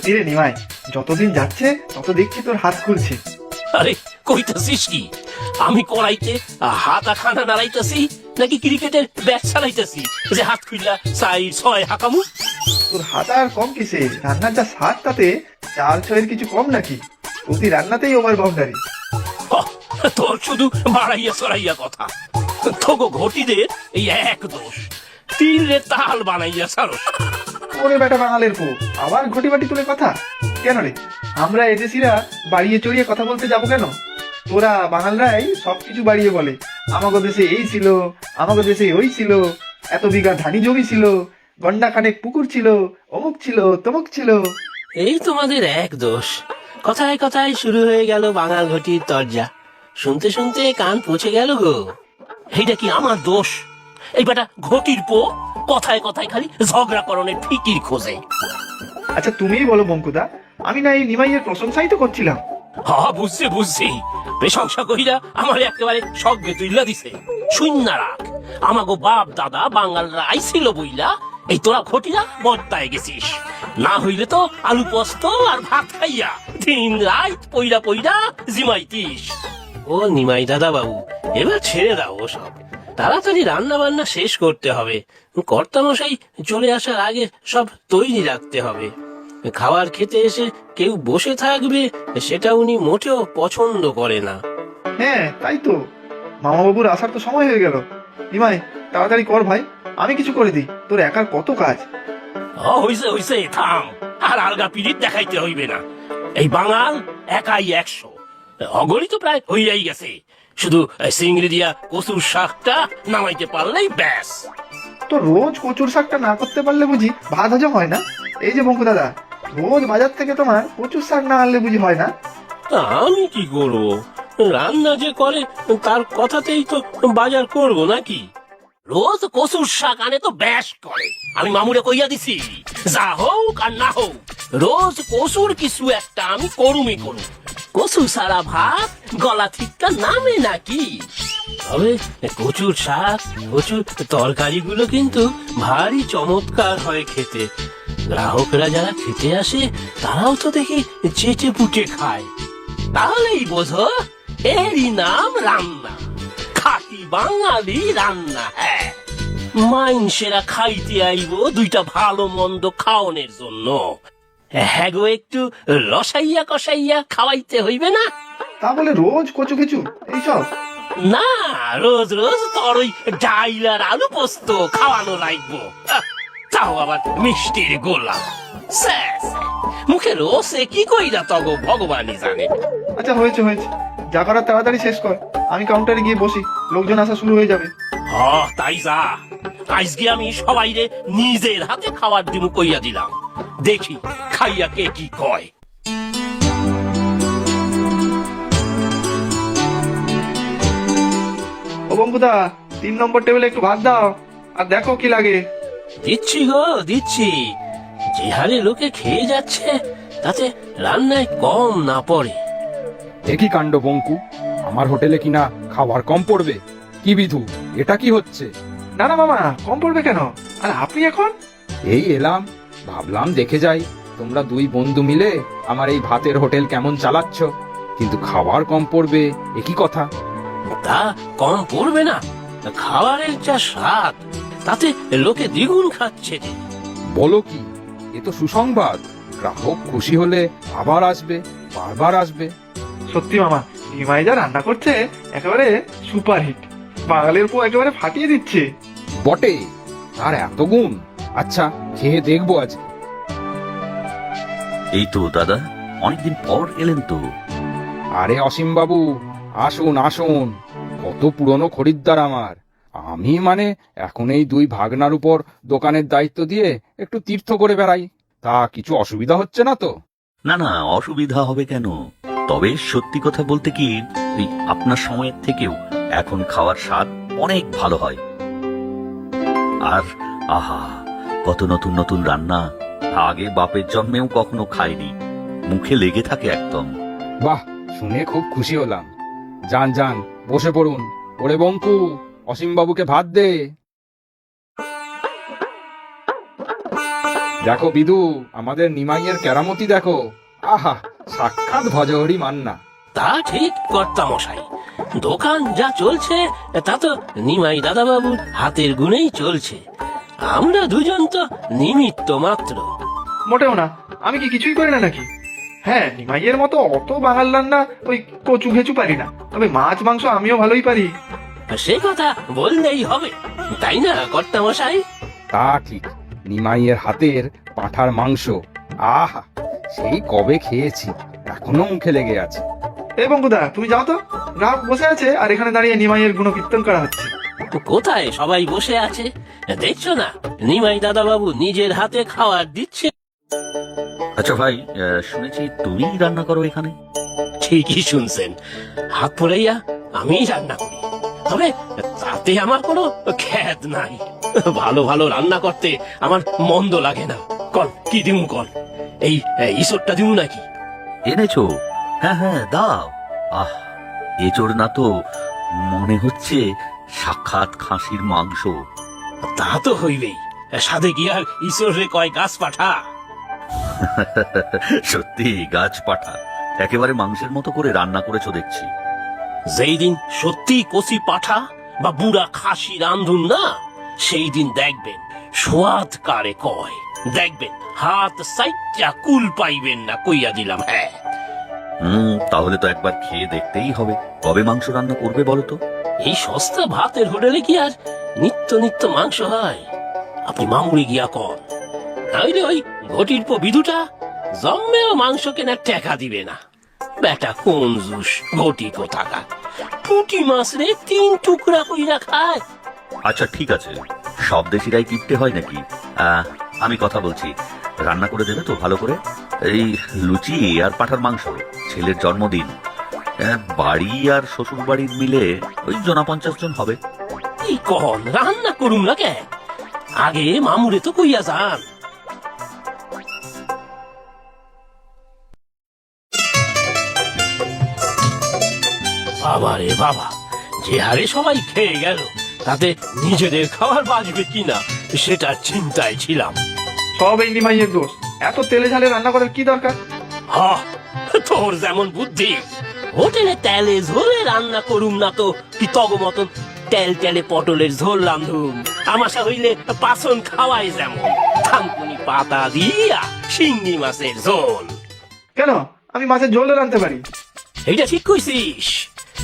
সত্যি রে নিমাই, যতদিন যাচ্ছে তত দেখছি তোর হাত খুলছে। আরে কইতাছিস কি? আমি কড়াইতে হাত খানা নাড়াইতাছি নাকি ক্রিকেটের ব্যাট চালাইতাছি যে হাত খুললা 4-6 হাকামু? তোর হাত আর কম কিসে, রান্নার যা স্বাদ তাতে 4-6 কিছু কম নাকি? প্রতি রান্নাতেই ওভার বাউন্ডারি। তোর শুধু বাড়াইয়া চড়াইয়া কথা। তোগো ঘটিদের এই এক দোষ, তীরে তাল বানাইয়া ছাড়ো। ওরে বেটা বাঙালের পো, আবার ঘটি বাটি তুলে কথা কেন রে? আমরা এদেশিরা বাড়িয়ে চড়িয়ে কথা বলতে যাবো কেন? তোরা বাঙালরাই সবকিছু বাড়িয়ে বলে, আমাগো দেশে এই ছিল, আমাগো দেশে ওই ছিল, এত বিঘা ধানি জমি ছিল, গন্ডা খানেক পুকুর ছিল, অমুক ছিল তমুক ছিল। এই তোমাদের এক দোষ। কথায় কথায় শুরু হয়ে গেল বাঙাল ঘটির তরজা। শুনতে শুনতে কান পচে গেল গো। এইটা কি আমার দোষ? এই বেটা ঘটির পো কথায় কথায় খালি ঝগড়া করণের ফিকির খোঁজে। আচ্ছা তুমিই বলো বঙ্কুদা, আমি না এই নিমাইয়ের প্রশংসাই তো করছিলাম। বুঝছি প্রশংসা কইরা আমার একেবারে সঙ্গে তুইলা দিছে। শূন্য রাখ, আমাগো বাপ দাদা বাঙালরা আইছিল বইলা এই তোরা ঘটিরা বর্তায় গেছিস। না হইলে তো আলু পোস্ত আর ভাত খাইয়া দিন রাত পইরা পইরা জিমাইতিস। ও নিমাই দাদা বাবু, এবার ছেড়ে দাও ওসব। তাড়াতাড়ি রান্না বান্না শেষ করতে হবে। কর্তামশাই চলে আসার আগে সব তৈরি রাখতে হবে। খাবার খেতে এসে কেউ বসে থাকবে সেটা উনি মোটেও পছন্দ করে না। হ্যাঁ তাই তো, মামাবাবুর আসার তো সময় হয়ে গেল। নিমাই তাড়াতাড়ি কর ভাই, আমি কিছু করে দিই, তোর একার কত কাজ। হইছে থাম, আর আলগা পিরিত দেখাইতে হইবে না। এই বাঙাল একাই 100, অগণিত প্রায় হইয়াই গেছে। শুধু চিংড়ি দিয়া কচুর শাকটা নামাইতে পারলেই ব্যাস। তো রোজ কচুর শাকটা না করতে পারলে বুঝি ভাত হজম হয় না? এই যে বঙ্কু দাদা, রোজ বাজার থেকে তোমার কচুর শাক না আনলে বুঝি হয় না? তা আমি কি করবো? রান্না যে করে তার কথাতেই তো বাজার করব নাকি? রোজ কচুর শাক আনে তো ব্যাস করে। আমি মামুরে কইয়া দিছি, যা হোক আর না হোক রোজ কচুর কিছু একটা আমি করুমই করুম। কচু সারা ভাত গলা ঠিকটা নামে নাকি? তবে কচুর শাক কচুর তরকারিগুলো কিন্তু ভারী চমৎকার হয় খেতে। গ্রাহকরা যারা খেতে আসে তারাও তো দেখি চেটে পুটে খায়। তাহলেই বোঝো এরই নাম রান্না, খাঁটি বাঙালি রান্না। হ্যাঁ, মাইনসেরা খাইতে আইব দুইটা ভালো মন্দ খাওয়ানোর জন্য। হ্যাঁ গো, একটু রসাইয়া কষাইয়া খাওয়াইতে হইবে না? তা বলে রোজ কচু কিছু এইসব? না, রোজ রোজ তোর ওই ডাইল আর আলু পোস্ত খাওয়ানো লাগবো, তাও আবার মিষ্টির গোলা। মুখে রোসে কি কইরা তগো ভগবানই জানে। আচ্ছা হয়েছে হয়েছে, যা করার তাড়াতাড়ি শেষ কর, আমি কাউন্টারে গিয়ে বসি, লোকজন আসা শুরু হয়ে যাবে। তাই যা। আজকে আমি সবাইরে নিজের হাতে খাবার দিমু কইয়া দিলাম, দেখি খাইয়া কে কি কয়। ও বঙ্কুদা, 3 নম্বর টেবিলে একটু ভাত দাও, আর দেখো কি লাগে। দিচ্ছি গো দিচ্ছি। যে হারে লোকে খেয়ে যাচ্ছে তাতে রান্নায় কম না পড়ে। একই কাণ্ড বঙ্কু, আমার হোটেলে কিনা খাবার কম পড়বে? কি বিধু, এটা কি হচ্ছে? না না মামা, কম পড়বে কেন? আর আপনি এখন? এই এলাম, ভাবলাম দেখে যাই তোমরা দুই বন্ধু মিলে আমার এই ভাতের হোটেল কেমন চালাচ্ছ। কিন্তু খাবার কম পড়বে একই কথা। তা কম পড়বে না? খাবারের যা স্বাদ তাতে লোকে দ্বিগুণ খাচ্ছে যে। বলো কি, এ তো সুসংবাদ। গ্রাহক খুশি হলে আবার আসবে, বারবার আসবে। সত্যি মামা, নিমাই যা রান্না করছে একেবারে সুপারহিট, বাঙালির পো একেবারে ফাটিয়ে দিচ্ছে। বটে, আর এত গুণ? আচ্ছা খেয়ে দেখবো আজ। এই তো দাদা, অনেকদিন পর এলেন তো। আরে অসীম বাবু, আসুন আসুন, কত পুরনো খরিদ্দার আমার। আমি মানে এখন এই দুই ভাগনার উপর দোকানের দায়িত্ব দিয়ে একটু তীর্থ করে বেড়াই। তা কিছু অসুবিধা হচ্ছে না তো? না না, অসুবিধা হবে কেন? তবে সত্যি কথা বলতে কি, ওই আপনার সময়ের থেকেও এখন খাওয়ার স্বাদ অনেক ভালো হয়। আর আহা, কত নতুন নতুন রান্না, আগে বাপের জন্মেও কখনো খাইনি, মুখে লেগে থাকে একদম। বাহ, শুনে খুব খুশি হলাম। যান যান, বসে পড়ুন। ওরে বঙ্কু, অসীম বাবুকে ভাত দে। দেখো বিদু, আমাদের নিমাইয়ের কেরামতি দেখো। আহা, সাক্ষাৎ ভজহরি মান্না। তা ঠিক কর্তা মশাই, দোকান যা চলছে তা তো নিমাই দাদাবাবুর হাতের গুণেই চলছে। আমরা দুজন তো নিমিত্ত মাত্র। মোটেও না, আমি কি কিছুই করি না নাকি? হ্যাঁ, নিমাইয়ের মতো অত বাঙাল রান্না ওই কচু ঘেচু পারি না, তবে মাছ মাংস আমিও ভালোই পারি। সে কথা বললেই হবে, তাই না কর্তা মশাই? তা ঠিক, নিমাইয়ের হাতের পাঁঠার মাংস, আহা, সেই কবে খেয়েছি, এখনো মুখে লেগে আছে। এই বঙ্কুদা, তুমি যাও তো, গ্রাহক বসে আছে আর এখানে দাঁড়িয়ে নিমাইয়ের গুণকীর্তন করা হচ্ছে। কোথায় সবাই বসে আছে দেখছো না? নিমাই দাদাবাবু নিজের হাতে খাবার দিচ্ছে। আচ্ছা ভাই, শুনেছি তুমি রান্না করো এখানে? ঠিকই শুনছেন, হাত পড়াইয়া আমি রান্না করি, তবে তাতে আমার কোনো খ্যাত নাই। ভালো ভালো রান্না করতে আমার মন্দ লাগে না। কল কি দিমু, কল এই ঈশ্বরটা দিমু নাকি? এনেছো? হ্যাঁ হ্যাঁ, দাও। আহ, এচোর না তো, মনে হচ্ছে সাক্ষাৎ খাসির মাংস। তা তো হইবেই, সাধে কি আর ঈশ্বরে কয় গাছ পাঠা? সত্যি গাছ পাঠা, একেবারে মাংসের মতো করে রান্না করেছো দেখছি। যেই দিন সত্যি কচি পাঠা বা বুড়া খাসি রান্ধুন না, সেই দিন দেখবেন সোয়াদ কারে কয়। দেখবেন হাত সাইটটা কুল পাইবেন না, কইয়া দিলাম। হ্যাঁ, তাহলে তো একবার খেয়ে দেখতেই হবে। কবে মাংস রান্না করবে বলো তো? এই সস্তা ভাতের হোটেলে কি আর নিত্য নিত্য মাংস হয়? আপনি মামুড়ি গিয়া কন, নাইলে ওই ঘটির বিধুটা জম্মেও মাংস কেনার টাকা দিবে না। বেটা কোন জুস ঘটি কোথাকা, পুঁটি মাছ রে 3 টুকরা কইরা খায়। আচ্ছা ঠিক আছে, সব দেশিরাই কিপটে হয় নাকি? আমি কথা বলছি, রান্না করে দেবে তো ভালো করে? এই লুচি আর পাঠার মাংস, ছেলের জন্মদিন, বাড়ি আর শ্বশুর বাড়ির মিলে ওই 50 জন হবে। কি কন, রান্না করুম না কে? আগে মামুরে তো কইয়া যান। বাবা রে বাবা, যে হারে সবাই খেয়ে গেল, তাতে নিজেদের খাবার বাঁচবে কিনা সেটার চিন্তায় ছিলাম। সব এই নিমাইয়ের দোষ, এত তেলে ঝালে রান্না করার কি দরকার? হা, তোর যেমন বুদ্ধি, হোটেলে তেলে ঝোলে রান্না করুম না তো কি তগ মতন তেল তেলে পটলের ঝোল রান্ধুম। আমাশা হইলে পাচন খাওয়াই যেমন থানকুনি পাতা দিয়া শিঙ্গি মাছের ঝোল। কেন, আমি মাছের ঝোল রাঁধতে পারি। এইটা ঠিক কইছিস,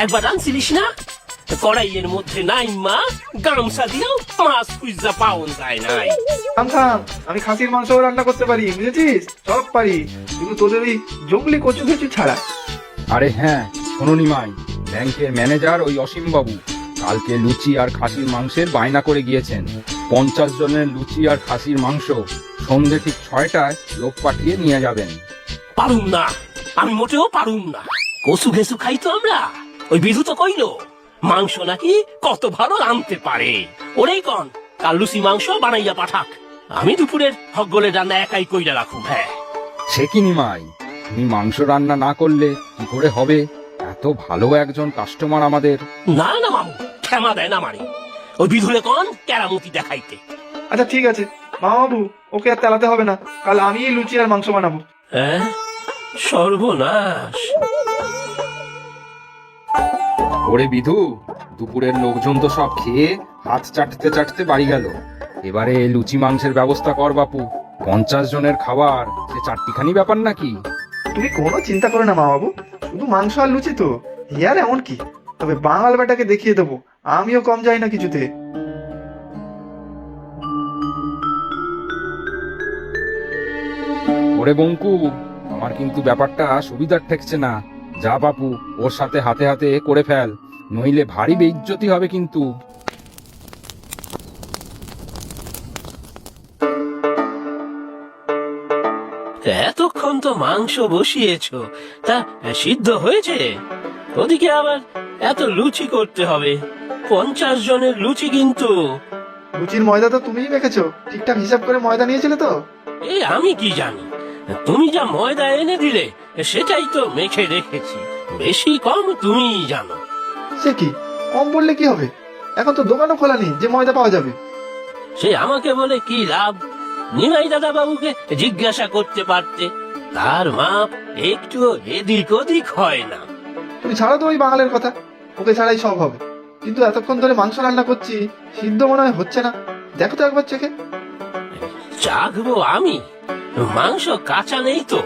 একবার রাঁধছিলিস না? কড়াইয়ের মধ্যে নাই মা গামছা দিয়েও মাছ খুঁজা পাওয়া যায় নাই। থাম থাম, আমি খাসির মাংস রান্না করতে পারি, বুঝেছিস? সব পারি, শুধু তোদের ওই জঙ্গলি কচু ঘেচু ছাড়া। আরে হ্যাঁ, শোনো নিমাই, ব্যাংকের ম্যানেজার ওই অসীম বাবু কালকে লুচি আর খাসির মাংসের বায়না করে গিয়েছেন। 50 জনের লুচি আর খাসির মাংস সন্ধ্যে ঠিক 6টায় লোক পাঠিয়ে নিয়ে যাবেন। পারুম না, আমি মোটেও পারুম না। কচু ঘেসু খাই তো আমরা। ওই বিধু তো কইলো মাংস নাকি কত ভালো রাঁধতে পারে। ওরেই কন কাল লুচি মাংস বানাইয়া পাঠাক, আমি দুপুরের হগলে রান্না একাই কইরা রাখুম। হ্যাঁ, সে কি নিমাই, তুমি মাংস রান্না না করলে কি করে হবে? এত ভালো একজন কাস্টমার আমাদের। না না মামু, ক্ষমা দেয় না মানে। ওই বিধুরে কন কেরামতি দেখাইতে। আচ্ছা ঠিক আছে মামাবু, ওকে আর তেলাতে হবে না, কাল আমি লুচি আর মাংস বানাবো। হ্যাঁ, সর্বনাশ। ওরে বিধু, দুপুরের লোকজন তো সব খেয়ে হাত চাটতে চাটতে বাড়ি গেল। এবারে লুচি মাংসের ব্যবস্থা কর বাপু। 50 জনের খাবার সে চারটিখানি ব্যাপার নাকি? তুমি কোনো চিন্তা করো না মামাবু, শুধু মাংস আর লুচি তো, ইয়ার এমন কি। তবে বাঙাল বেটাকে দেখিয়ে দেবো আমিও কম যাই না কিছুতে। ওরে বঙ্কু, আমার কিন্তু ব্যাপারটা সুবিধার ঠেকছে না। যা বাপু, ওর সাথে হাতে হাতে করে ফেল, নইলে ভারী বেইজ্জতি হবে কিন্তু। এতক্ষণ তো মাংস বসিয়েছো, তা সিদ্ধ হয়েছে? ওদিকে আবার এত লুচি করতে হবে, 50 জনের লুচি কিন্তু। লুচির ময়দা তো তুমিই মেখেছো, ঠিকঠাক হিসাব করে ময়দা নিয়েছিলে তো? এ আমি কি জানি, তুমি যা ময়দা এনে দিলে সেটাই তো মেখে রেখেছি, বেশি কম তুমিই জানো। সে কি, কম বললে কি হবে? এখন তো দোকানও খোলা নেই যে ময়দা পাওয়া যাবে। সে আমাকে বলে কি লাভ? নিমাই দাদা বাবুকে জিজ্ঞাসা করতে পারতে। তার মাপ একটু এদিক ওদিক হয় না। তুমি ছাড়ো তো ওই বাঙালের কথা, ওকে ছাড়াই সব হবে। কিন্তু এতক্ষণ ধরে মাংস রান্না করছি, সিদ্ধ মনে হয় হচ্ছে না। দেখো তো একবার চেখে। চাখবো আমি? মাংস কাঁচা নেই তো।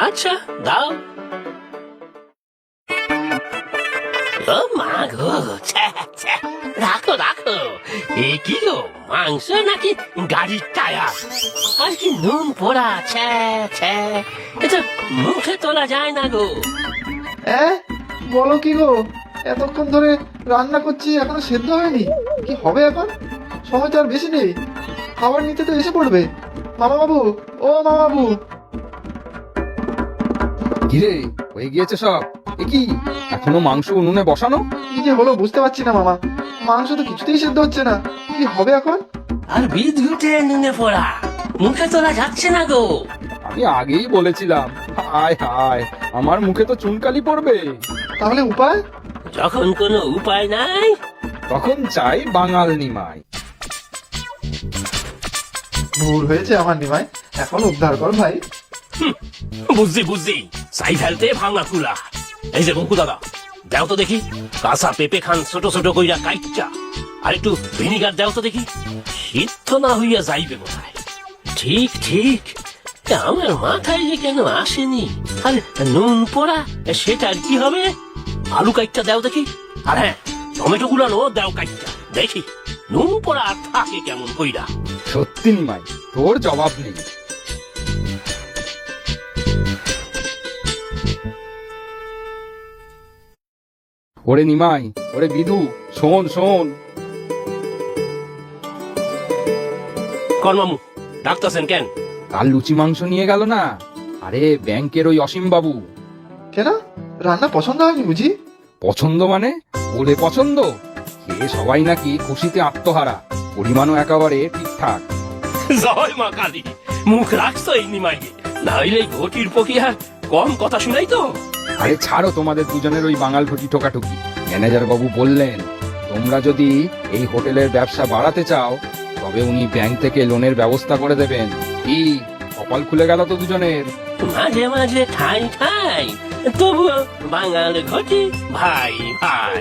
আচ্ছা দাও। ও মা গো, ছ্যা, ছ্যা। রাখো রাখো। এ কি গো, মাংস নাকি গাড়ির টায়ার? আর কি নুন পোড়া, ছ্যা ছ্যা। এটা মুখে তোলা যায় না গো। বলো কি গো, এতক্ষণ ধরে রান্না করছি এখনো সেদ্ধ হয়নি? কি হবে এখন? সময় তো আর বেশি নেই, খাবার নিতে তো এসে পড়বে। মামা বাবু, ও মামা বাবু। কিরে, হয়ে গিয়েছে সব? এ কি, এখনো মাংস উনুনে বসানো? কি যে হলো বুঝতে পারছি না মামা, মাংস তো কিছুতেই সেদ্ধ হচ্ছে না। কি হবে এখন? আর বিদ্যুতে নুনে পোড়া, মুখে তোলা যাচ্ছে না গো। আমি আগেই বলেছিলাম, হায় হায়, আমার মুখে তো চুনকালি পড়বে। তাহলে উপায়? যখন কোনো উপায় নাই, তখন চাই বাঙাল নিমাই। ভুল হয়েছে আমার নিমাই, এখন উদ্ধার কর ভাই। বুঝছি বুঝছি, সাই ফেলতে ভাঙা কুলা। এই যে বঙ্কু দাদা, দাও তো দেখি কাঁচা পেঁপে খান ছোট ছোট কইরা কাইটটা। আর একটু ভিনিগার দাও তো দেখি, সিদ্ধ না হইয়া যাইবে কোথায়। ঠিক ঠিক, আমার মাথায় যে কেন আসেনি। আর নুন পোড়া, সেটার কি হবে? আলু কাইটটা দাও দেখি। আর হ্যাঁ, টমেটো গুলানো দাও কাইটটা দেখি। নুন পোড়া আর থাকে কেমন কইরা। সত্যি নিমাই, তোর জবাব নেই। ওরে নিমাই, ওরে বিধু, শোন শোন। কর্মামু ডাক্তারছেন কেন? কাল লুচি মাংস নিয়ে গেল না? আরে ব্যাংকের ওই অসীম বাবু। কেন, রান্না পছন্দ হয়নি বুঝি? পছন্দ মানে? ওরে পছন্দ। খেয়ে সবাই নাকি খুশিতে আত্মহারা, পরিমাণও একেবারে ঠিকঠাক। জয় মা কালী, মুখ রাখছো এই নিমাইয়ে, না হইলে ঘটির পকিয়া কম কথা শুনাই তো। আরে ছাড়ো তোমাদের দুজনের ওই বাঙাল ঘটি ঠোকাঠুকি। ম্যানেজার বাবু বললেন, তোমরা যদি এই হোটেলের ব্যবসা বাড়াতে চাও, তবে উনি ব্যাংক থেকে লোনের ব্যবস্থা করে দেবেন। কি কপাল খুলে গেল তো দুজনের। মাঝে মাঝে ঠাই ঠাই, তবুও বাঙাল ঘটি ভাই ভাই।